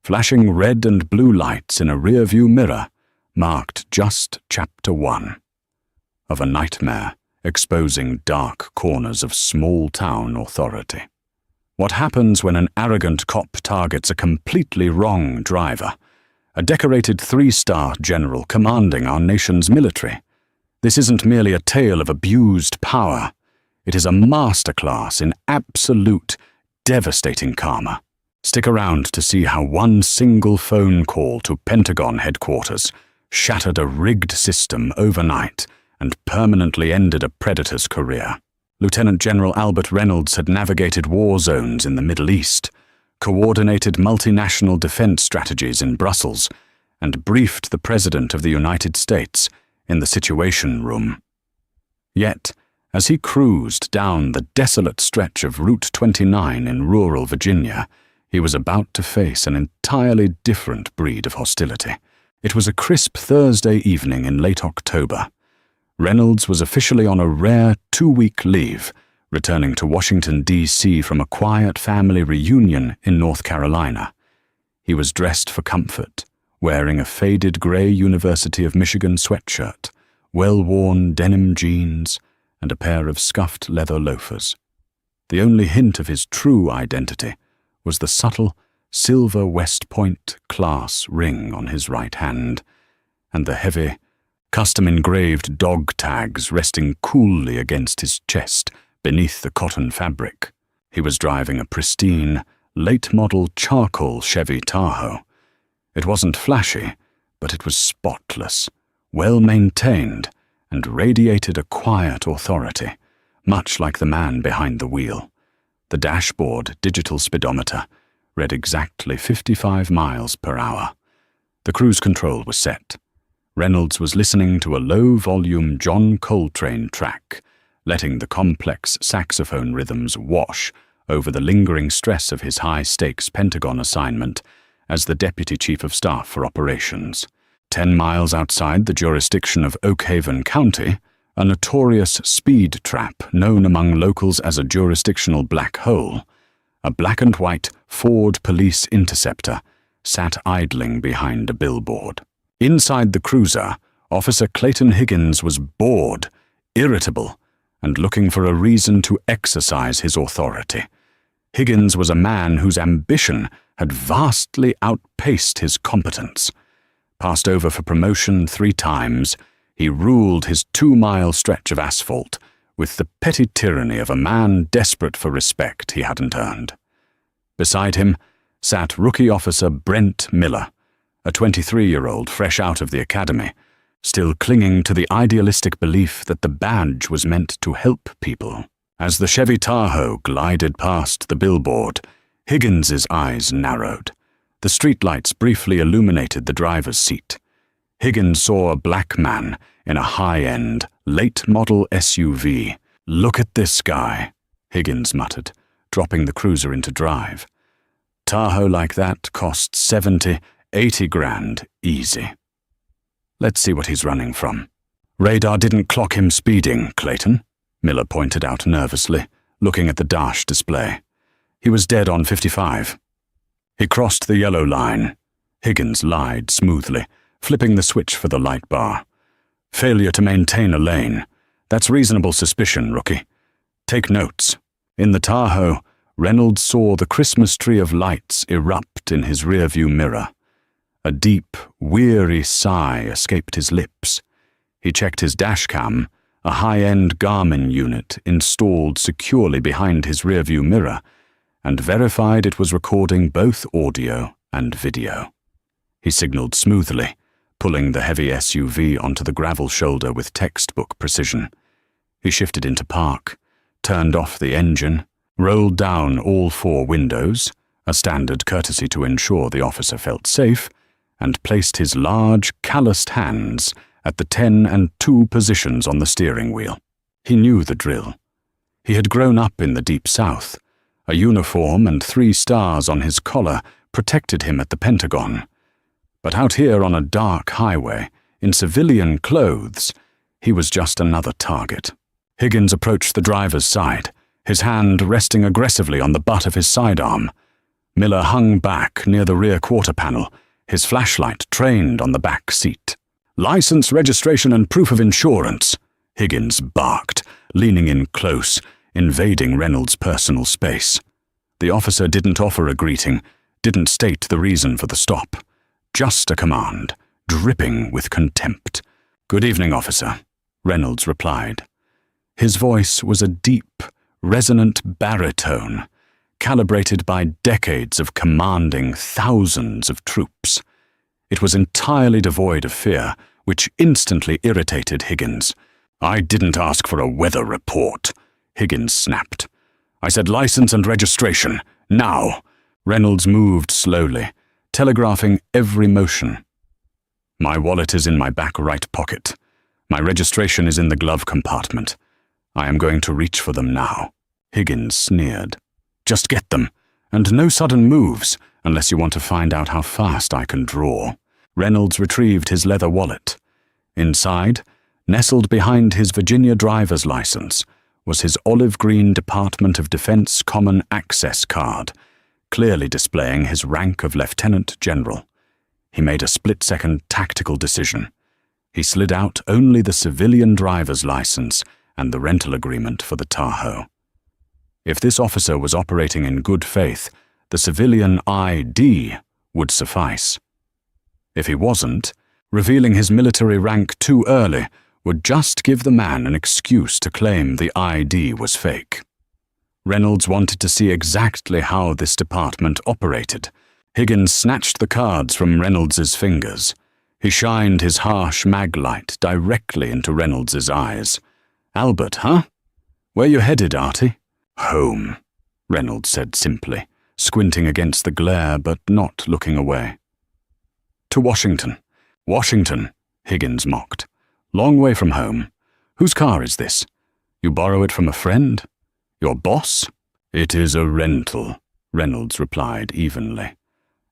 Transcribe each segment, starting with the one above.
Flashing red and blue lights in a rear-view mirror marked just Chapter 1 of a nightmare exposing dark corners of small-town authority. What happens when an arrogant cop targets a completely wrong driver, a decorated 3-star general commanding our nation's military? This isn't merely a tale of abused power. It is a masterclass in absolute, devastating karma. Stick around to see how one single phone call to Pentagon headquarters shattered a rigged system overnight and permanently ended a predator's career. Lieutenant General Albert Reynolds had navigated war zones in the Middle East, coordinated multinational defense strategies in Brussels, and briefed the President of the United States in the Situation Room. Yet, as he cruised down the desolate stretch of Route 29 in rural Virginia, he was about to face an entirely different breed of hostility. It was a crisp Thursday evening in late October. Reynolds was officially on a rare 2-week leave, returning to Washington, D.C. from a quiet family reunion in North Carolina. He was dressed for comfort, wearing a faded gray University of Michigan sweatshirt, well-worn denim jeans, and a pair of scuffed leather loafers. The only hint of his true identity was the subtle silver West Point class ring on his right hand, and the heavy, custom-engraved dog tags resting coolly against his chest beneath the cotton fabric. He was driving a pristine, late-model charcoal Chevy Tahoe. It wasn't flashy, but it was spotless, well-maintained, and radiated a quiet authority, much like the man behind the wheel. The dashboard digital speedometer read exactly 55 miles per hour. The cruise control was set. Reynolds was listening to a low-volume John Coltrane track, letting the complex saxophone rhythms wash over the lingering stress of his high-stakes Pentagon assignment as the Deputy Chief of Staff for Operations. 10 miles outside the jurisdiction of Oak Haven County, a notorious speed trap known among locals as a jurisdictional black hole, a black-and-white Ford Police Interceptor sat idling behind a billboard. Inside the cruiser, Officer Clayton Higgins was bored, irritable, and looking for a reason to exercise his authority. Higgins was a man whose ambition had vastly outpaced his competence. Passed over for promotion 3 times, he ruled his 2-mile stretch of asphalt with the petty tyranny of a man desperate for respect he hadn't earned. Beside him sat Rookie Officer Brent Miller, a 23-year-old fresh out of the academy, still clinging to the idealistic belief that the badge was meant to help people. As the Chevy Tahoe glided past the billboard, Higgins's eyes narrowed. The streetlights briefly illuminated the driver's seat. Higgins saw a black man in a high-end, late-model SUV. "Look at this guy," Higgins muttered, dropping the cruiser into drive. "Tahoe like that costs 70, 80 grand easy. Let's see what he's running from." "Radar didn't clock him speeding, Clayton," Miller pointed out nervously, looking at the dash display. "He was dead on 55. He crossed the yellow line," Higgins lied smoothly, flipping the switch for the light bar. "Failure to maintain a lane. That's reasonable suspicion, Rookie. Take notes." In the Tahoe, Reynolds saw the Christmas tree of lights erupt in his rearview mirror. A deep, weary sigh escaped his lips. He checked his dashcam, a high-end Garmin unit installed securely behind his rearview mirror, and verified it was recording both audio and video. He signaled smoothly, pulling the heavy SUV onto the gravel shoulder with textbook precision. He shifted into park, turned off the engine, rolled down all 4 windows, a standard courtesy to ensure the officer felt safe, and placed his large, calloused hands at the 10 and 2 positions on the steering wheel. He knew the drill. He had grown up in the Deep South. A uniform and 3 stars on his collar protected him at the Pentagon. But out here on a dark highway, in civilian clothes, he was just another target. Higgins approached the driver's side, his hand resting aggressively on the butt of his sidearm. Miller hung back near the rear quarter panel, his flashlight trained on the back seat. "License, registration, and proof of insurance," Higgins barked, leaning in close, invading Reynolds' personal space. The officer didn't offer a greeting, didn't state the reason for the stop. Just a command, dripping with contempt. "Good evening, officer," Reynolds replied. His voice was a deep, resonant baritone, calibrated by decades of commanding thousands of troops. It was entirely devoid of fear, which instantly irritated Higgins. "I didn't ask for a weather report," Higgins snapped. "I said license and registration, now." Reynolds moved slowly, telegraphing every motion. "My wallet is in my back right pocket. My registration is in the glove compartment. I am going to reach for them now." Higgins sneered. "Just get them, and no sudden moves, unless you want to find out how fast I can draw." Reynolds retrieved his leather wallet. Inside, nestled behind his Virginia driver's license, was his olive-green Department of Defense Common Access card, clearly displaying his rank of Lieutenant General. He made a split-second tactical decision. He slid out only the civilian driver's license and the rental agreement for the Tahoe. If this officer was operating in good faith, the civilian ID would suffice. If he wasn't, revealing his military rank too early would just give the man an excuse to claim the ID was fake. Reynolds wanted to see exactly how this department operated. Higgins snatched the cards from Reynolds's fingers. He shined his harsh mag light directly into Reynolds's eyes. "Albert, huh? Where you headed, Artie?" "Home," Reynolds said simply, squinting against the glare but not looking away. "To Washington." "Washington," Higgins mocked. "Long way from home. Whose car is this? You borrow it from a friend? Your boss?" "It is a rental," Reynolds replied evenly,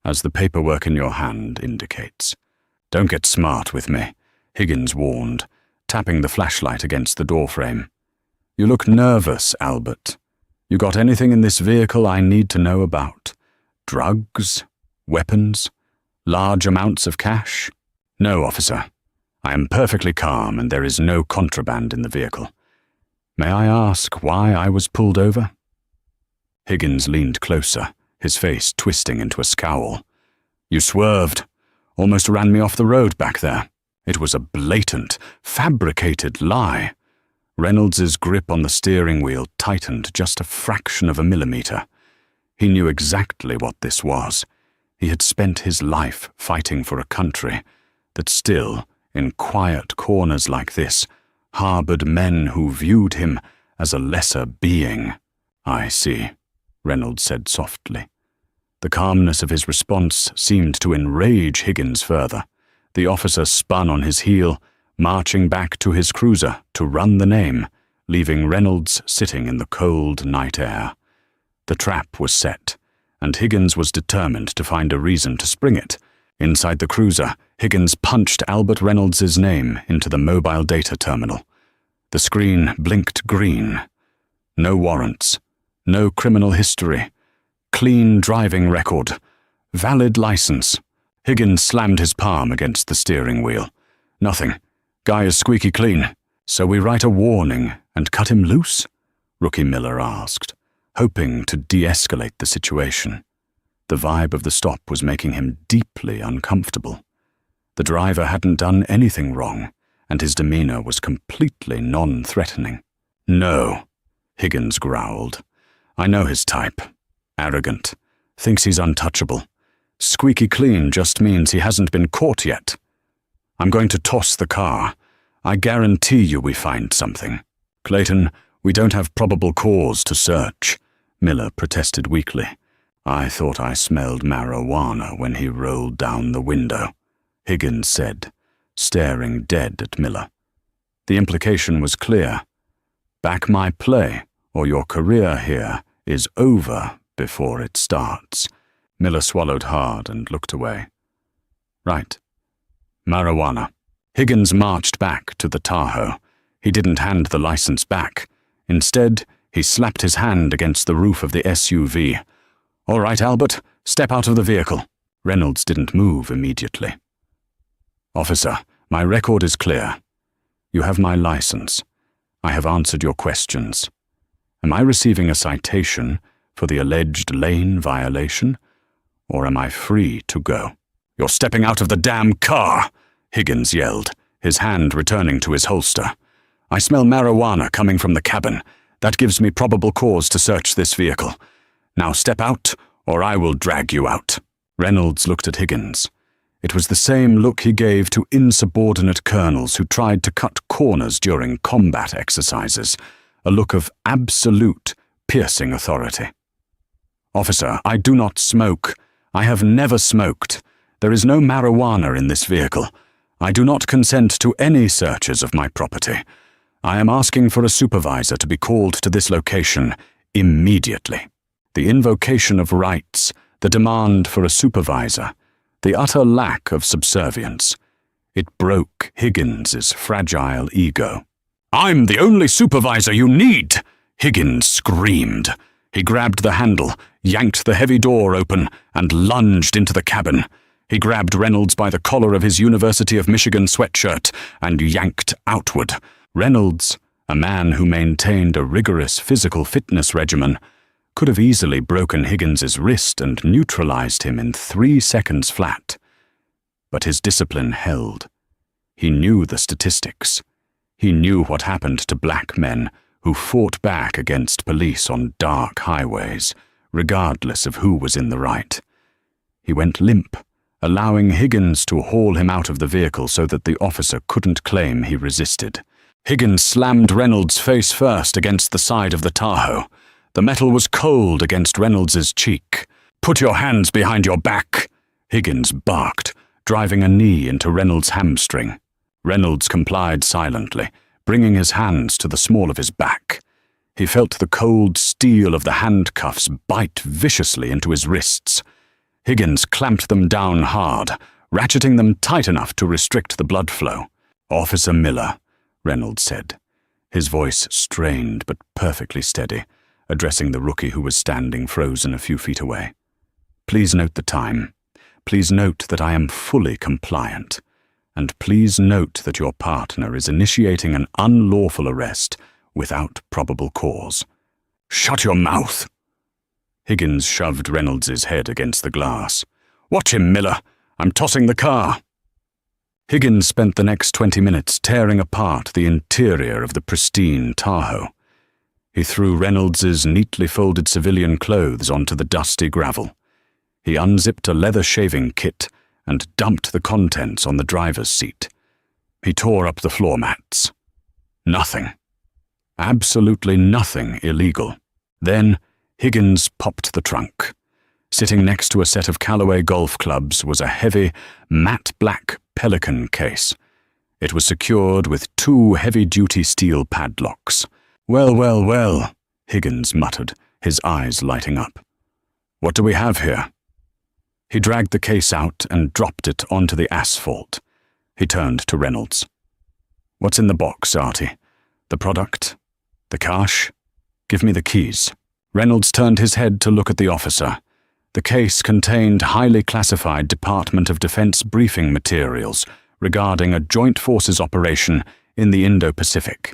"as the paperwork in your hand indicates." "Don't get smart with me," Higgins warned, tapping the flashlight against the doorframe. "You look nervous, Albert. You got anything in this vehicle I need to know about? Drugs? Weapons? Large amounts of cash?" "No, officer. I am perfectly calm and there is no contraband in the vehicle. May I ask why I was pulled over?" Higgins leaned closer, his face twisting into a scowl. "You swerved. Almost ran me off the road back there. It was a blatant, fabricated lie." Reynolds's grip on the steering wheel tightened just a fraction of a millimeter. He knew exactly what this was. He had spent his life fighting for a country that still, in quiet corners like this, harbored men who viewed him as a lesser being. "I see," Reynolds said softly. The calmness of his response seemed to enrage Higgins further. The officer spun on his heel, marching back to his cruiser to run the name, leaving Reynolds sitting in the cold night air. The trap was set, and Higgins was determined to find a reason to spring it. Inside the cruiser, Higgins punched Albert Reynolds's name into the mobile data terminal. The screen blinked green. No warrants, no criminal history, clean driving record, valid license. Higgins slammed his palm against the steering wheel. "Nothing. Guy is squeaky clean. So we write a warning and cut him loose?" Rookie Miller asked, hoping to de-escalate the situation. The vibe of the stop was making him deeply uncomfortable. The driver hadn't done anything wrong, and his demeanor was completely non-threatening. "No," Higgins growled. "I know his type. Arrogant. Thinks he's untouchable. Squeaky clean just means he hasn't been caught yet. I'm going to toss the car. I guarantee you we find something." "Clayton, we don't have probable cause to search," Miller protested weakly. "I thought I smelled marijuana when he rolled down the window," Higgins said, staring dead at Miller. The implication was clear. Back my play, or your career here is over before it starts. Miller swallowed hard and looked away. "Right. Marijuana." Higgins marched back to the Tahoe. He didn't hand the license back. Instead, he slapped his hand against the roof of the SUV. "All right, Albert, step out of the vehicle." Reynolds didn't move immediately. "Officer, my record is clear. You have my license. I have answered your questions. Am I receiving a citation for the alleged lane violation, or am I free to go?" "You're stepping out of the damn car!" Higgins yelled, his hand returning to his holster. "I smell marijuana coming from the cabin. That gives me probable cause to search this vehicle. Now step out, or I will drag you out." Reynolds looked at Higgins. It was the same look he gave to insubordinate colonels who tried to cut corners during combat exercises, a look of absolute, piercing authority. "Officer, I do not smoke. I have never smoked. There is no marijuana in this vehicle. I do not consent to any searches of my property. I am asking for a supervisor to be called to this location immediately." The invocation of rights, the demand for a supervisor, the utter lack of subservience. It broke Higgins's fragile ego. "I'm the only supervisor you need!" Higgins screamed. He grabbed the handle, yanked the heavy door open, and lunged into the cabin. He grabbed Reynolds by the collar of his University of Michigan sweatshirt and yanked outward. Reynolds, a man who maintained a rigorous physical fitness regimen, could have easily broken Higgins's wrist and neutralized him in 3 seconds flat. But his discipline held. He knew the statistics. He knew what happened to black men who fought back against police on dark highways, regardless of who was in the right. He went limp, allowing Higgins to haul him out of the vehicle so that the officer couldn't claim he resisted. Higgins slammed Reynolds face first against the side of the Tahoe. The metal was cold against Reynolds's cheek. "Put your hands behind your back," Higgins barked, driving a knee into Reynolds' hamstring. Reynolds complied silently, bringing his hands to the small of his back. He felt the cold steel of the handcuffs bite viciously into his wrists. Higgins clamped them down hard, ratcheting them tight enough to restrict the blood flow. "Officer Miller," Reynolds said, his voice strained but perfectly steady, addressing the rookie who was standing frozen a few feet away. "Please note the time. Please note that I am fully compliant. And please note that your partner is initiating an unlawful arrest without probable cause." "Shut your mouth!" Higgins shoved Reynolds's head against the glass. "Watch him, Miller. I'm tossing the car." Higgins spent the next 20 minutes tearing apart the interior of the pristine Tahoe. He threw Reynolds's neatly folded civilian clothes onto the dusty gravel. He unzipped a leather shaving kit and dumped the contents on the driver's seat. He tore up the floor mats. Nothing. Absolutely nothing illegal. Then Higgins popped the trunk. Sitting next to a set of Callaway golf clubs was a heavy, matte black Pelican case. It was secured with 2 heavy-duty steel padlocks. "Well, well, well," Higgins muttered, his eyes lighting up. "What do we have here?" He dragged the case out and dropped it onto the asphalt. He turned to Reynolds. "What's in the box, Artie? The product? The cash? Give me the keys." Reynolds turned his head to look at the officer. The case contained highly classified Department of Defense briefing materials regarding a joint forces operation in the Indo-Pacific.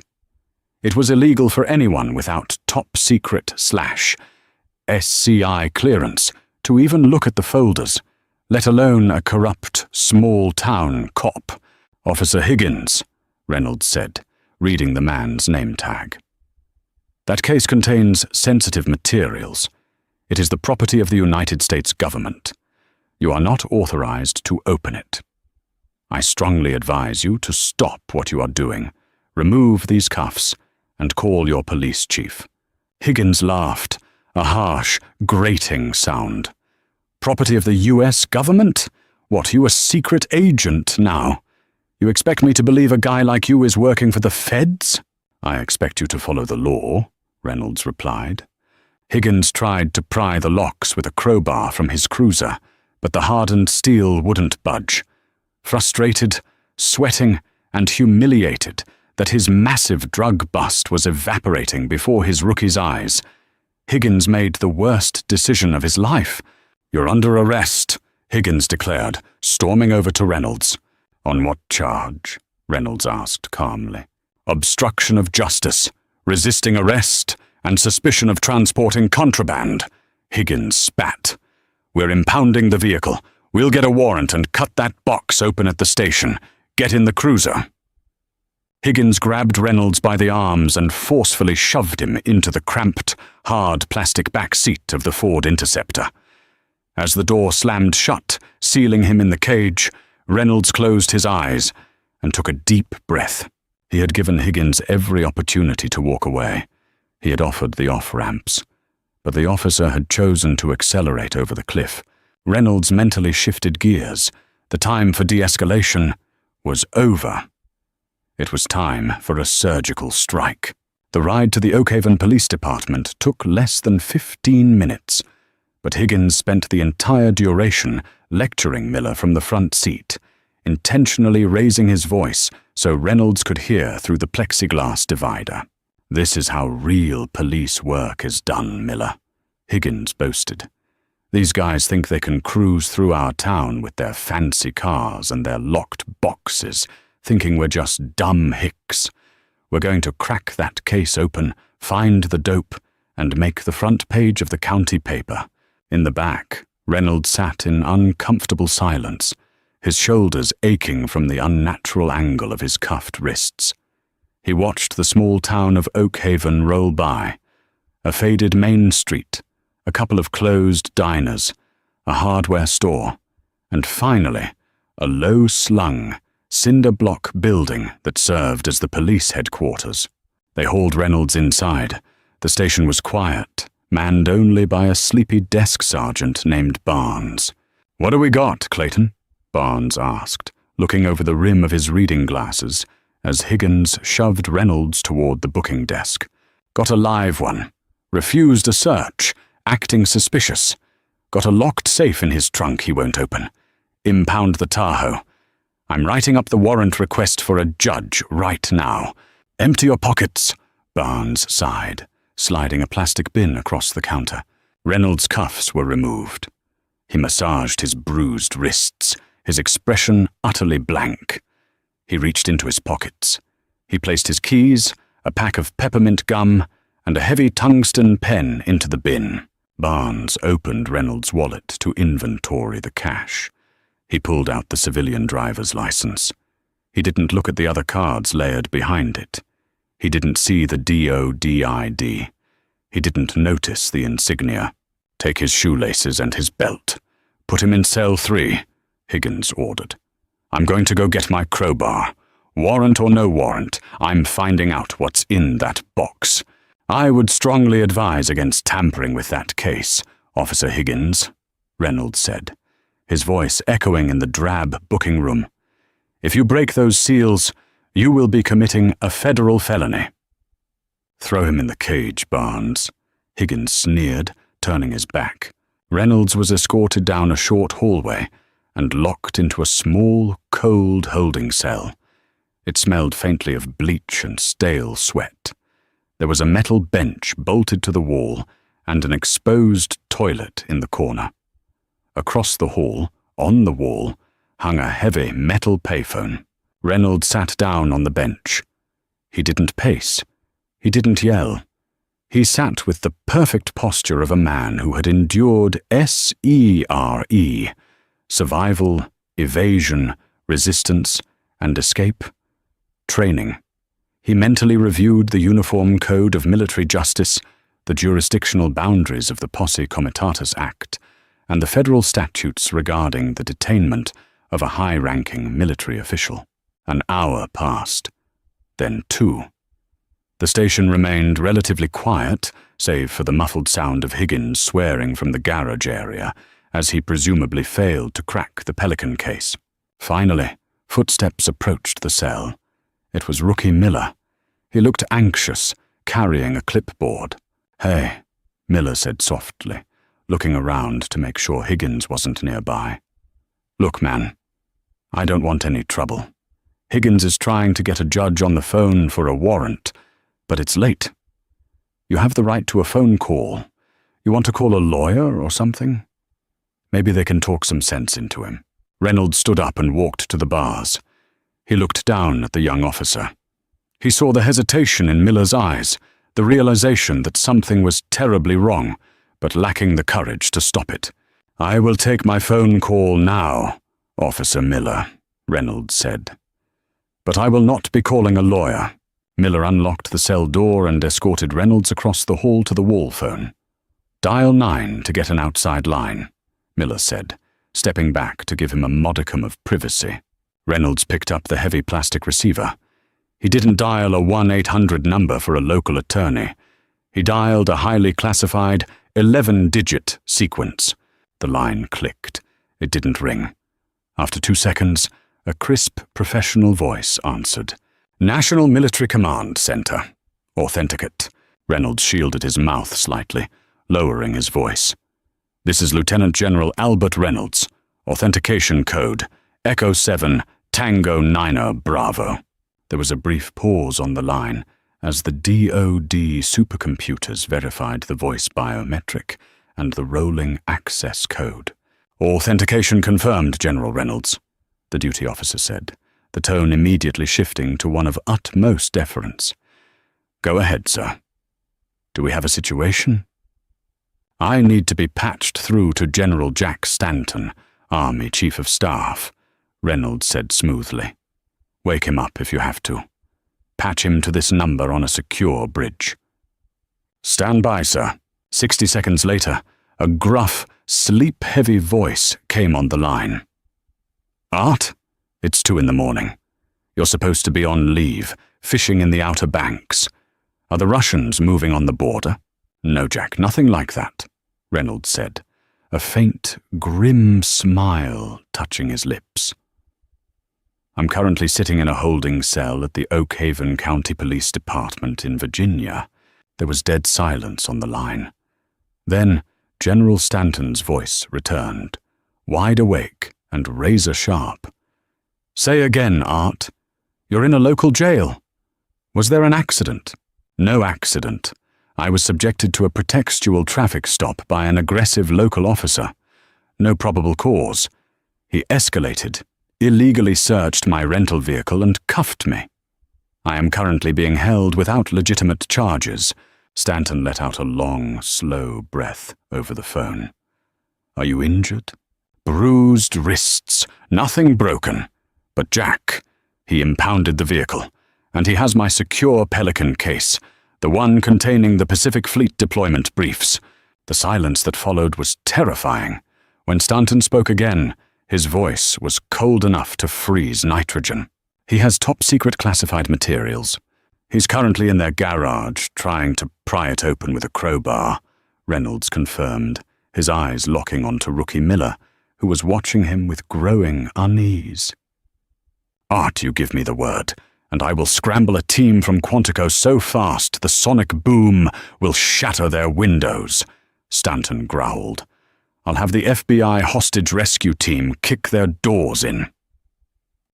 It was illegal for anyone without top-secret/SCI clearance to even look at the folders, let alone a corrupt, small-town cop. "Officer Higgins," Reynolds said, reading the man's name tag. "That case contains sensitive materials. It is the property of the United States government. You are not authorized to open it. I strongly advise you to stop what you are doing, remove these cuffs, and call your police chief." Higgins laughed, a harsh, grating sound. "Property of the U.S. government? What, you a secret agent now? You expect me to believe a guy like you is working for the feds?" "I expect you to follow the law," Reynolds replied. Higgins tried to pry the locks with a crowbar from his cruiser, but the hardened steel wouldn't budge. Frustrated, sweating, and humiliated that his massive drug bust was evaporating before his rookie's eyes, Higgins made the worst decision of his life. "You're under arrest," Higgins declared, storming over to Reynolds. "On what charge?" Reynolds asked calmly. "Obstruction of justice, resisting arrest, and suspicion of transporting contraband." Higgins spat. "We're impounding the vehicle. We'll get a warrant and cut that box open at the station. Get in the cruiser." Higgins grabbed Reynolds by the arms and forcefully shoved him into the cramped, hard plastic back seat of the Ford Interceptor. As the door slammed shut, sealing him in the cage, Reynolds closed his eyes and took a deep breath. He had given Higgins every opportunity to walk away. He had offered the off-ramps, but the officer had chosen to accelerate over the cliff. Reynolds mentally shifted gears. The time for de-escalation was over. It was time for a surgical strike. The ride to the Oakhaven Police Department took less than 15 minutes, but Higgins spent the entire duration lecturing Miller from the front seat, intentionally raising his voice so Reynolds could hear through the plexiglass divider. "This is how real police work is done, Miller," Higgins boasted. "These guys think they can cruise through our town with their fancy cars and their locked boxes, thinking we're just dumb hicks. We're going to crack that case open, find the dope, and make the front page of the county paper." In the back, Reynolds sat in uncomfortable silence, his shoulders aching from the unnatural angle of his cuffed wrists. He watched the small town of Oakhaven roll by, a faded main street, a couple of closed diners, a hardware store, and finally, a low-slung, cinder-block building that served as the police headquarters. They hauled Reynolds inside. The station was quiet, manned only by a sleepy desk sergeant named Barnes. "What do we got, Clayton?" Barnes asked, looking over the rim of his reading glasses as Higgins shoved Reynolds toward the booking desk. "Got a live one. Refused a search, acting suspicious. Got a locked safe in his trunk he won't open. Impound the Tahoe. I'm writing up the warrant request for a judge right now. Empty your pockets," Barnes sighed, sliding a plastic bin across the counter. Reynolds' cuffs were removed. He massaged his bruised wrists, his expression utterly blank. He reached into his pockets. He placed his keys, a pack of peppermint gum, and a heavy tungsten pen into the bin. Barnes opened Reynolds' wallet to inventory the cash. He pulled out the civilian driver's license. He didn't look at the other cards layered behind it. He didn't see the DODID. He didn't notice the insignia. "Take his shoelaces and his belt. Put him in cell 3, Higgins ordered. "I'm going to go get my crowbar. Warrant or no warrant, I'm finding out what's in that box. I would strongly advise against tampering with that case, Officer Higgins," Reynolds said, his voice echoing in the drab booking room. "If you break those seals, you will be committing a federal felony." "Throw him in the cage, Barnes," Higgins sneered, turning his back. Reynolds was escorted down a short hallway and locked into a small, cold holding cell. It smelled faintly of bleach and stale sweat. There was a metal bench bolted to the wall and an exposed toilet in the corner. Across the hall, on the wall, hung a heavy metal payphone. Reynolds sat down on the bench. He didn't pace. He didn't yell. He sat with the perfect posture of a man who had endured SERE, survival, evasion, resistance, and escape, training. He mentally reviewed the Uniform Code of Military Justice, the jurisdictional boundaries of the Posse Comitatus Act, and the federal statutes regarding the detainment of a high-ranking military official. An hour passed, then 2. The station remained relatively quiet, save for the muffled sound of Higgins swearing from the garage area, as he presumably failed to crack the Pelican case. Finally, footsteps approached the cell. It was Rookie Miller. He looked anxious, carrying a clipboard. "Hey," Miller said softly, looking around to make sure Higgins wasn't nearby. "Look, man, I don't want any trouble. Higgins is trying to get a judge on the phone for a warrant, but it's late. You have the right to a phone call, You want to call a lawyer or something? Maybe they can talk some sense into him. Reynolds stood up and walked to the bars. He looked down at the young officer. He saw the hesitation in Miller's eyes, the realization that something was terribly wrong, but lacking the courage to stop it. "I will take my phone call now, Officer Miller," Reynolds said. "But I will not be calling a lawyer." Miller unlocked the cell door and escorted Reynolds across the hall to the wall phone. "Dial 9 to get an outside line," Miller said, stepping back to give him a modicum of privacy. Reynolds picked up the heavy plastic receiver. He didn't dial a 1-800 number for a local attorney. He dialed a highly classified 11-digit sequence. The line clicked. It didn't ring. After 2 seconds, a crisp, professional voice answered. "National Military Command Center. Authenticate." Reynolds shielded his mouth slightly, lowering his voice. "This is Lieutenant General Albert Reynolds. Authentication code, Echo 7, Tango Niner Bravo." There was a brief pause on the line as the DoD supercomputers verified the voice biometric and the rolling access code. "Authentication confirmed, General Reynolds," the duty officer said, the tone immediately shifting to one of utmost deference. "Go ahead, sir. Do we have a situation?" "I need to be patched through to General Jack Stanton, Army Chief of Staff," Reynolds said smoothly. "Wake him up if you have to. Patch him to this number on a secure bridge." "Stand by, sir." 60 seconds later, a gruff, sleep-heavy voice came on the line. "Art? It's 2 a.m. You're supposed to be on leave, fishing in the Outer Banks. Are the Russians moving on the border?" "No, Jack, nothing like that," Reynolds said, a faint, grim smile touching his lips. "I'm currently sitting in a holding cell at the Oak Haven County Police Department in Virginia." There was dead silence on the line. Then General Stanton's voice returned, wide awake and razor-sharp. "Say again, Art. You're in a local jail. Was there an accident?" "No accident. I was subjected to a pretextual traffic stop by an aggressive local officer. No probable cause. He escalated, illegally searched my rental vehicle and cuffed me. I am currently being held without legitimate charges." Stanton let out a long, slow breath over the phone. "Are you injured?" "Bruised wrists, nothing broken. But Jack," he impounded the vehicle, "and he has my secure Pelican case, the one containing the Pacific Fleet deployment briefs." The silence that followed was terrifying. When Stanton spoke again, his voice was cold enough to freeze nitrogen. "He has top-secret classified materials. He's currently in their garage, trying to pry it open with a crowbar," Reynolds confirmed, his eyes locking onto Rookie Miller, who was watching him with growing unease. "Art, you give me the word, and I will scramble a team from Quantico so fast the sonic boom will shatter their windows," Stanton growled. "I'll have the FBI hostage rescue team kick their doors in."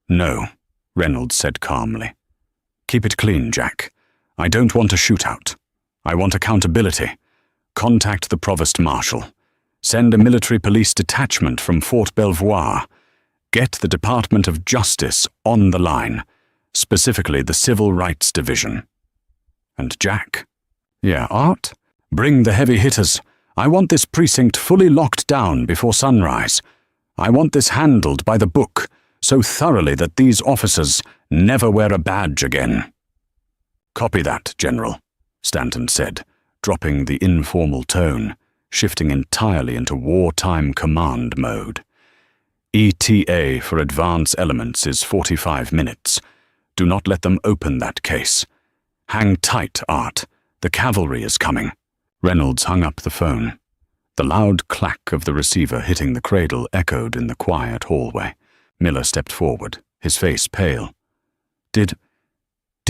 "No," Reynolds said calmly. "Keep it clean, Jack. I don't want a shootout. I want accountability. Contact the Provost Marshal. Send a military police detachment from Fort Belvoir. Get the Department of Justice on the line, specifically the Civil Rights Division. And Jack?" "Yeah, Art? Bring the heavy hitters. I want this precinct fully locked down before sunrise. I want this handled by the book, so thoroughly that these officers never wear a badge again." "Copy that, General," Stanton said, dropping the informal tone, shifting entirely into wartime command mode. "ETA for advance elements is 45 minutes. Do not let them open that case. Hang tight, Art. The cavalry is coming." Reynolds hung up the phone. The loud clack of the receiver hitting the cradle echoed in the quiet hallway. Miller stepped forward, his face pale. Did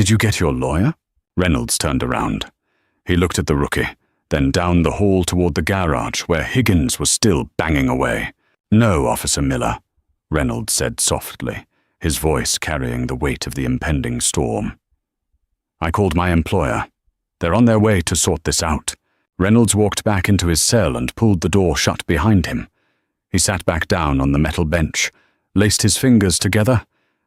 you get your lawyer?" Reynolds turned around. He looked at the rookie, then down the hall toward the garage where Higgins was still banging away. "No, Officer Miller," Reynolds said softly, his voice carrying the weight of the impending storm. "I called my employer. They're on their way to sort this out. Reynolds walked back into his cell and pulled the door shut behind him. He sat back down on the metal bench, laced his fingers together,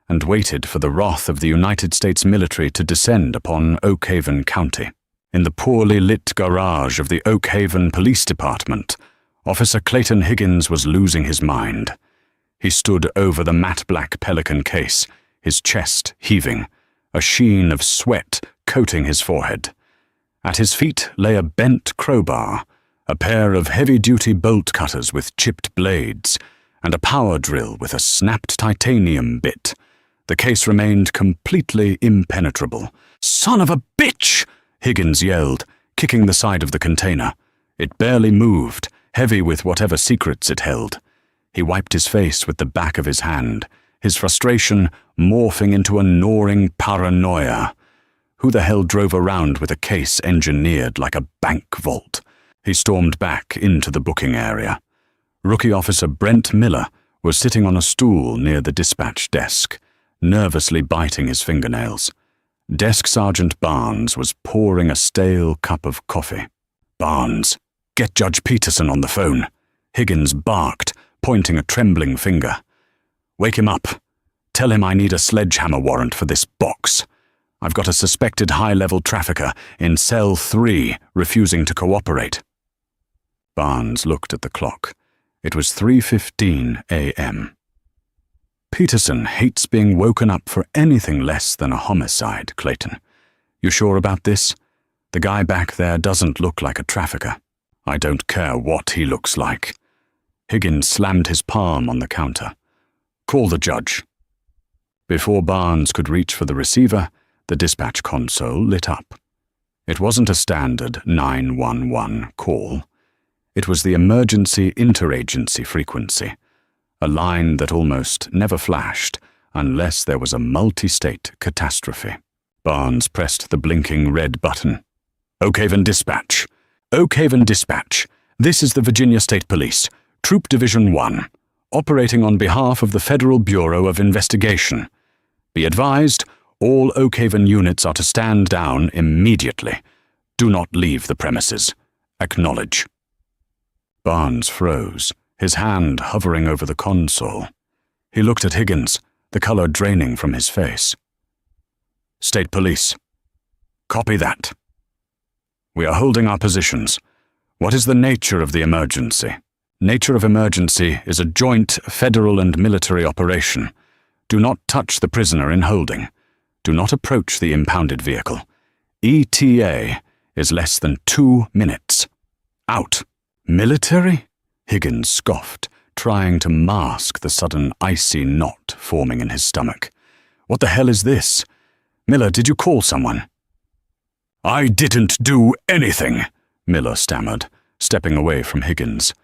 and waited for the wrath of the United States military to descend upon Oakhaven County. In the poorly lit garage of the Oakhaven Police Department, Officer Clayton Higgins was losing his mind. He stood over the matte-black Pelican case, his chest heaving, a sheen of sweat coating his forehead. At his feet lay a bent crowbar, a pair of heavy-duty bolt cutters with chipped blades, and a power drill with a snapped titanium bit. The case remained completely impenetrable. "Son of a bitch!" Higgins yelled, kicking the side of the container. It barely moved, heavy with whatever secrets it held. He wiped his face with the back of his hand, his frustration morphing into a gnawing paranoia. Who the hell drove around with a case engineered like a bank vault? He stormed back into the booking area. Rookie Officer Brent Miller was sitting on a stool near the dispatch desk, nervously biting his fingernails. Desk Sergeant Barnes was pouring a stale cup of coffee. "Barnes, get Judge Peterson on the phone," Higgins barked, pointing a trembling finger. "Wake him up. Tell him I need a sledgehammer warrant for this box. I've got a suspected high-level trafficker in cell 3 refusing to cooperate." Barnes looked at the clock. It was 3:15 a.m. "Peterson hates being woken up for anything less than a homicide, Clayton. You sure about this? The guy back there doesn't look like a trafficker." "I don't care what he looks like." Higgins slammed his palm on the counter. "Call the judge." Before Barnes could reach for the receiver, the dispatch console lit up. It wasn't a standard 911 call. It was the emergency interagency frequency, a line that almost never flashed unless there was a multi-state catastrophe. Barnes pressed the blinking red button. "Oakhaven Dispatch. Oakhaven Dispatch. This is the Virginia State Police, Troop Division 1, operating on behalf of the Federal Bureau of Investigation. Be advised, all Oakhaven units are to stand down immediately. Do not leave the premises. Acknowledge." Barnes froze, his hand hovering over the console. He looked at Higgins, the color draining from his face. "State Police. Copy that. We are holding our positions. What is the nature of the emergency?" "Nature of emergency is a joint federal and military operation. Do not touch the prisoner in holding. Do not approach the impounded vehicle. ETA is less than 2 minutes. Out." "Military?" Higgins scoffed, trying to mask the sudden icy knot forming in his stomach. "What the hell is this? Miller, did you call someone?" "I didn't do anything," Miller stammered, stepping away from Higgins.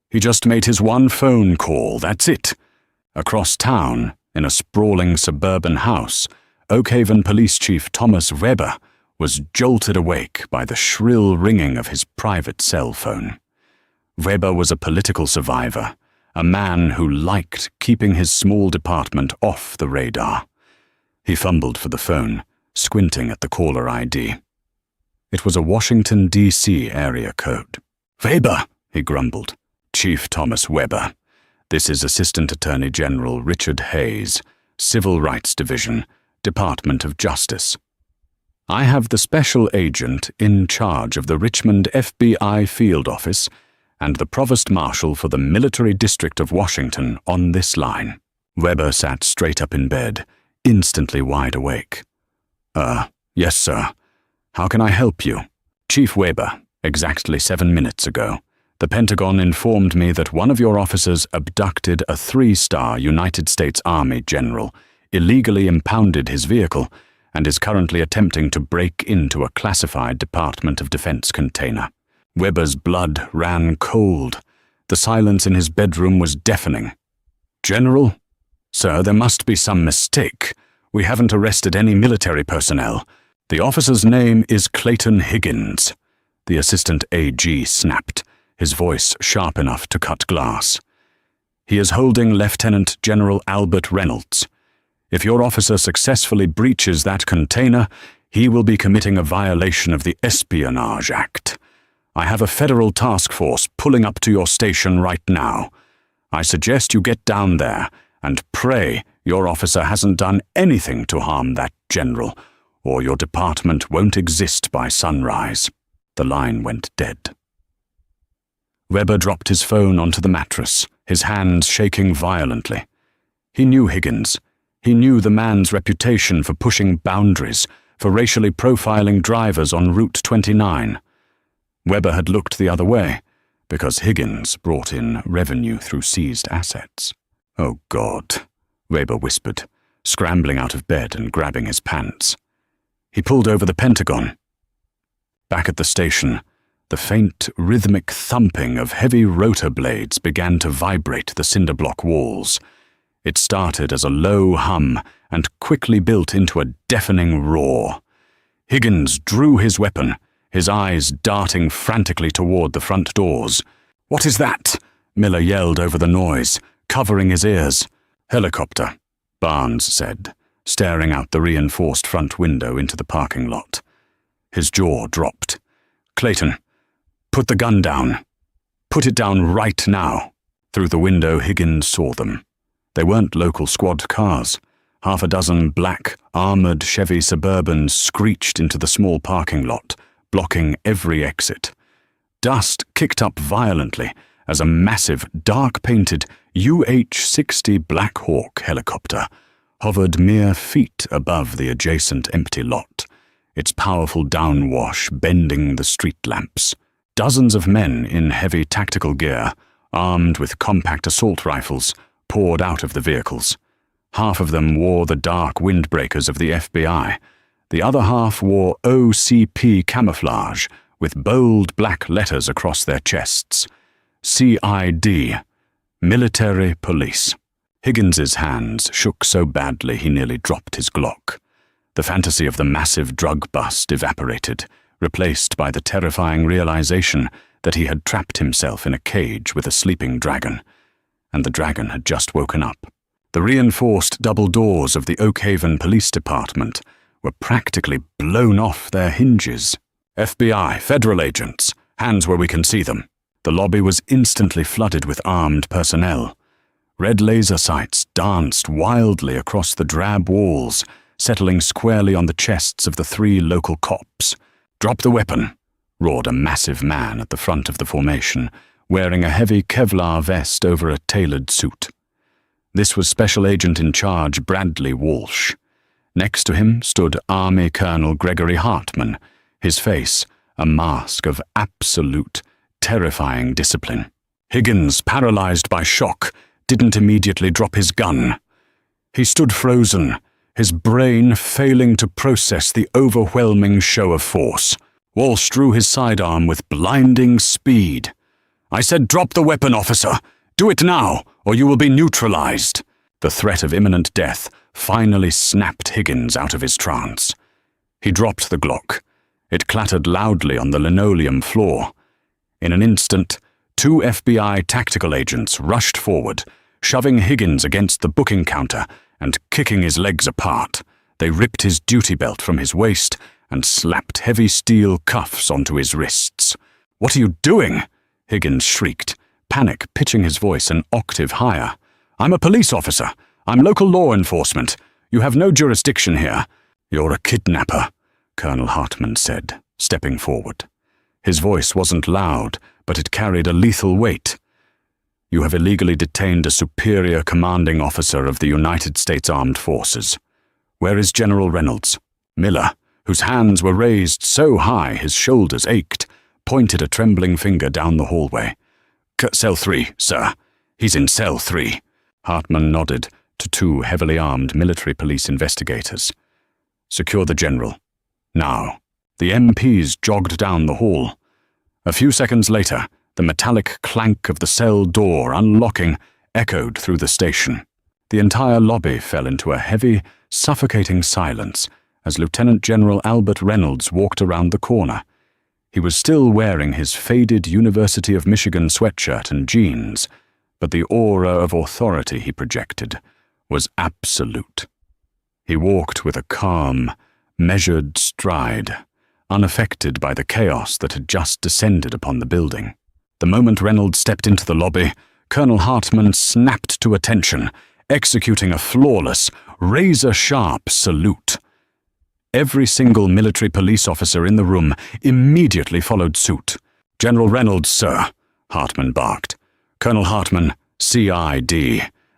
"He just made his one phone call, that's it." Across town, in a sprawling suburban house, Oakhaven Police Chief Thomas Weber was jolted awake by the shrill ringing of his private cell phone. Weber was a political survivor, a man who liked keeping his small department off the radar. He fumbled for the phone, squinting at the caller ID. It was a Washington, D.C. area code. "Weber," he grumbled. "Chief Thomas Weber. This is Assistant Attorney General Richard Hayes, Civil Rights Division, Department of Justice. I have the special agent in charge of the Richmond FBI field office and the Provost Marshal for the Military District of Washington on this line." Weber sat straight up in bed, instantly wide awake. Yes, sir. How can I help you?" "Chief Weber, exactly 7 minutes ago, the Pentagon informed me that one of your officers abducted a 3-star United States Army general, illegally impounded his vehicle, and is currently attempting to break into a classified Department of Defense container." Weber's blood ran cold. The silence in his bedroom was deafening. "General? Sir, there must be some mistake. We haven't arrested any military personnel. The officer's name is Clayton Higgins," the assistant AG snapped, his voice sharp enough to cut glass. "He is holding Lieutenant General Albert Reynolds. If your officer successfully breaches that container, he will be committing a violation of the Espionage Act. I have a federal task force pulling up to your station right now. I suggest you get down there and pray your officer hasn't done anything to harm that general, or your department won't exist by sunrise." The line went dead. Weber dropped his phone onto the mattress, his hands shaking violently. He knew Higgins. He knew the man's reputation for pushing boundaries, for racially profiling drivers on Route 29. Weber had looked the other way, because Higgins brought in revenue through seized assets. "Oh, God," Weber whispered, scrambling out of bed and grabbing his pants. He pulled over the Pentagon. Back at the station, the faint, rhythmic thumping of heavy rotor blades began to vibrate the cinder block walls. It started as a low hum and quickly built into a deafening roar. Higgins drew his weapon, his eyes darting frantically toward the front doors. "What is that?" Miller yelled over the noise, covering his ears. "Helicopter," Barnes said, staring out the reinforced front window into the parking lot. His jaw dropped. "Clayton, put the gun down. Put it down right now." Through the window, Higgins saw them. They weren't local squad cars. Half a dozen black, armored Chevy Suburbans screeched into the small parking lot, blocking every exit. Dust kicked up violently as a massive, dark-painted UH-60 Black Hawk helicopter hovered mere feet above the adjacent empty lot, its powerful downwash bending the street lamps. Dozens of men in heavy tactical gear, armed with compact assault rifles, poured out of the vehicles. Half of them wore the dark windbreakers of the FBI. The other half wore OCP camouflage with bold black letters across their chests. CID, Military Police. Higgins's hands shook so badly he nearly dropped his Glock. The fantasy of the massive drug bust evaporated, replaced by the terrifying realization that he had trapped himself in a cage with a sleeping dragon, and the dragon had just woken up. The reinforced double doors of the Oak Haven Police Department were practically blown off their hinges. "FBI, federal agents, hands where we can see them." The lobby was instantly flooded with armed personnel. Red laser sights danced wildly across the drab walls, settling squarely on the chests of the 3 local cops. "Drop the weapon," roared a massive man at the front of the formation, wearing a heavy Kevlar vest over a tailored suit. This was Special Agent in Charge Bradley Walsh. Next to him stood Army Colonel Gregory Hartman, his face a mask of absolute, terrifying discipline. Higgins, paralyzed by shock, didn't immediately drop his gun. He stood frozen, his brain failing to process the overwhelming show of force. Walsh drew his sidearm with blinding speed. "I said drop the weapon, officer! Do it now, or you will be neutralized!" The threat of imminent death finally snapped Higgins out of his trance. He dropped the Glock. It clattered loudly on the linoleum floor. In an instant, 2 FBI tactical agents rushed forward, shoving Higgins against the booking counter and kicking his legs apart. They ripped his duty belt from his waist and slapped heavy steel cuffs onto his wrists. "What are you doing?" Higgins shrieked, panic pitching his voice an octave higher. "I'm a police officer. I'm local law enforcement. You have no jurisdiction here." "You're a kidnapper," Colonel Hartman said, stepping forward. His voice wasn't loud, but it carried a lethal weight. "You have illegally detained a superior commanding officer of the United States Armed Forces. Where is General Reynolds?" Miller, whose hands were raised so high his shoulders ached, pointed a trembling finger down the hallway. "Cell 3, sir. He's in cell 3. Hartman nodded to 2 heavily armed military police investigators. "Secure the general. Now." The MPs jogged down the hall. A few seconds later, the metallic clank of the cell door unlocking echoed through the station. The entire lobby fell into a heavy, suffocating silence as Lieutenant General Albert Reynolds walked around the corner. He was still wearing his faded University of Michigan sweatshirt and jeans, but the aura of authority he projected was absolute. He walked with a calm, measured stride, unaffected by the chaos that had just descended upon the building. The moment Reynolds stepped into the lobby, Colonel Hartman snapped to attention, executing a flawless, razor-sharp salute. Every single military police officer in the room immediately followed suit. "General Reynolds, sir," Hartman barked. "Colonel Hartman, CID.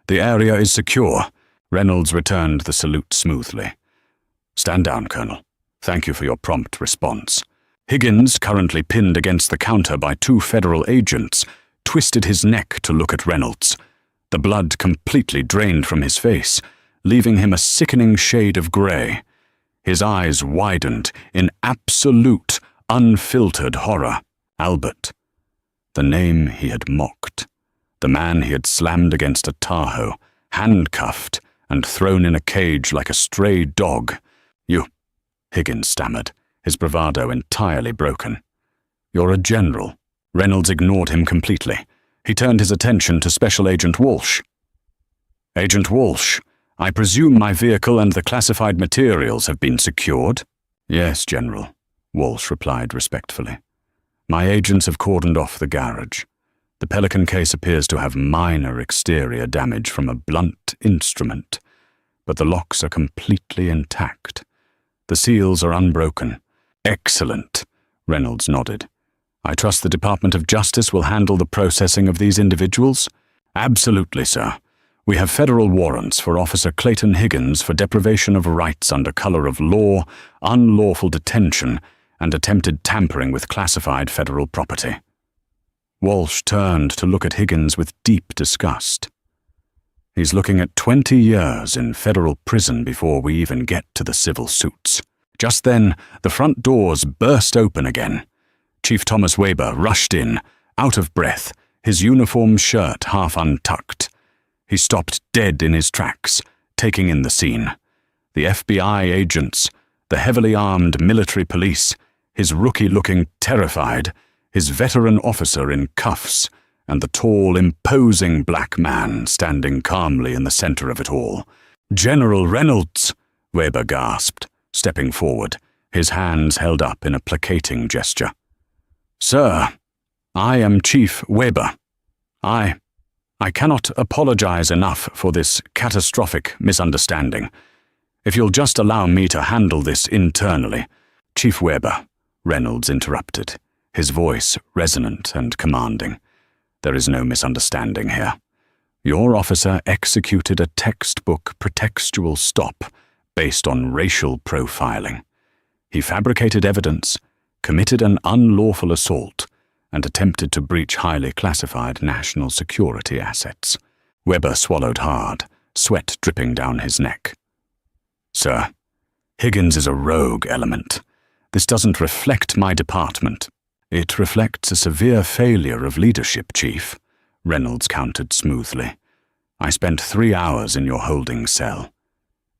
The area is secure." Reynolds returned the salute smoothly. "Stand down, Colonel. Thank you for your prompt response." Higgins, currently pinned against the counter by 2 federal agents, twisted his neck to look at Reynolds. The blood completely drained from his face, leaving him a sickening shade of grey. His eyes widened in absolute, unfiltered horror. Albert. The name he had mocked. The man he had slammed against a Tahoe, handcuffed, and thrown in a cage like a stray dog. "You," Higgins stammered, his bravado entirely broken. "You're a general." Reynolds ignored him completely. He turned his attention to Special Agent Walsh. "Agent Walsh, I presume my vehicle and the classified materials have been secured?" "Yes, General," Walsh replied respectfully. "My agents have cordoned off the garage. The Pelican case appears to have minor exterior damage from a blunt instrument, but the locks are completely intact. The seals are unbroken." "Excellent," Reynolds nodded. "I trust the Department of Justice will handle the processing of these individuals?" "Absolutely, sir. We have federal warrants for Officer Clayton Higgins for deprivation of rights under color of law, unlawful detention, and attempted tampering with classified federal property." Walsh turned to look at Higgins with deep disgust. "He's looking at 20 years in federal prison before we even get to the civil suits." Just then, the front doors burst open again. Chief Thomas Weber rushed in, out of breath, his uniform shirt half untucked. He stopped dead in his tracks, taking in the scene. The FBI agents, the heavily armed military police, his rookie-looking terrified, his veteran officer in cuffs, and the tall, imposing black man standing calmly in the center of it all. "General Reynolds!" Weber gasped, stepping forward, his hands held up in a placating gesture. "Sir, I am Chief Weber. I cannot apologize enough for this catastrophic misunderstanding. If you'll just allow me to handle this internally." "Chief Weber," Reynolds interrupted, his voice resonant and commanding. "There is no misunderstanding here. Your officer executed a textbook pretextual stop based on racial profiling. He fabricated evidence, committed an unlawful assault, and attempted to breach highly classified national security assets." Weber swallowed hard, sweat dripping down his neck. "Sir, Higgins is a rogue element. This doesn't reflect my department." "It reflects a severe failure of leadership, Chief," Reynolds countered smoothly. "I spent 3 hours in your holding cell.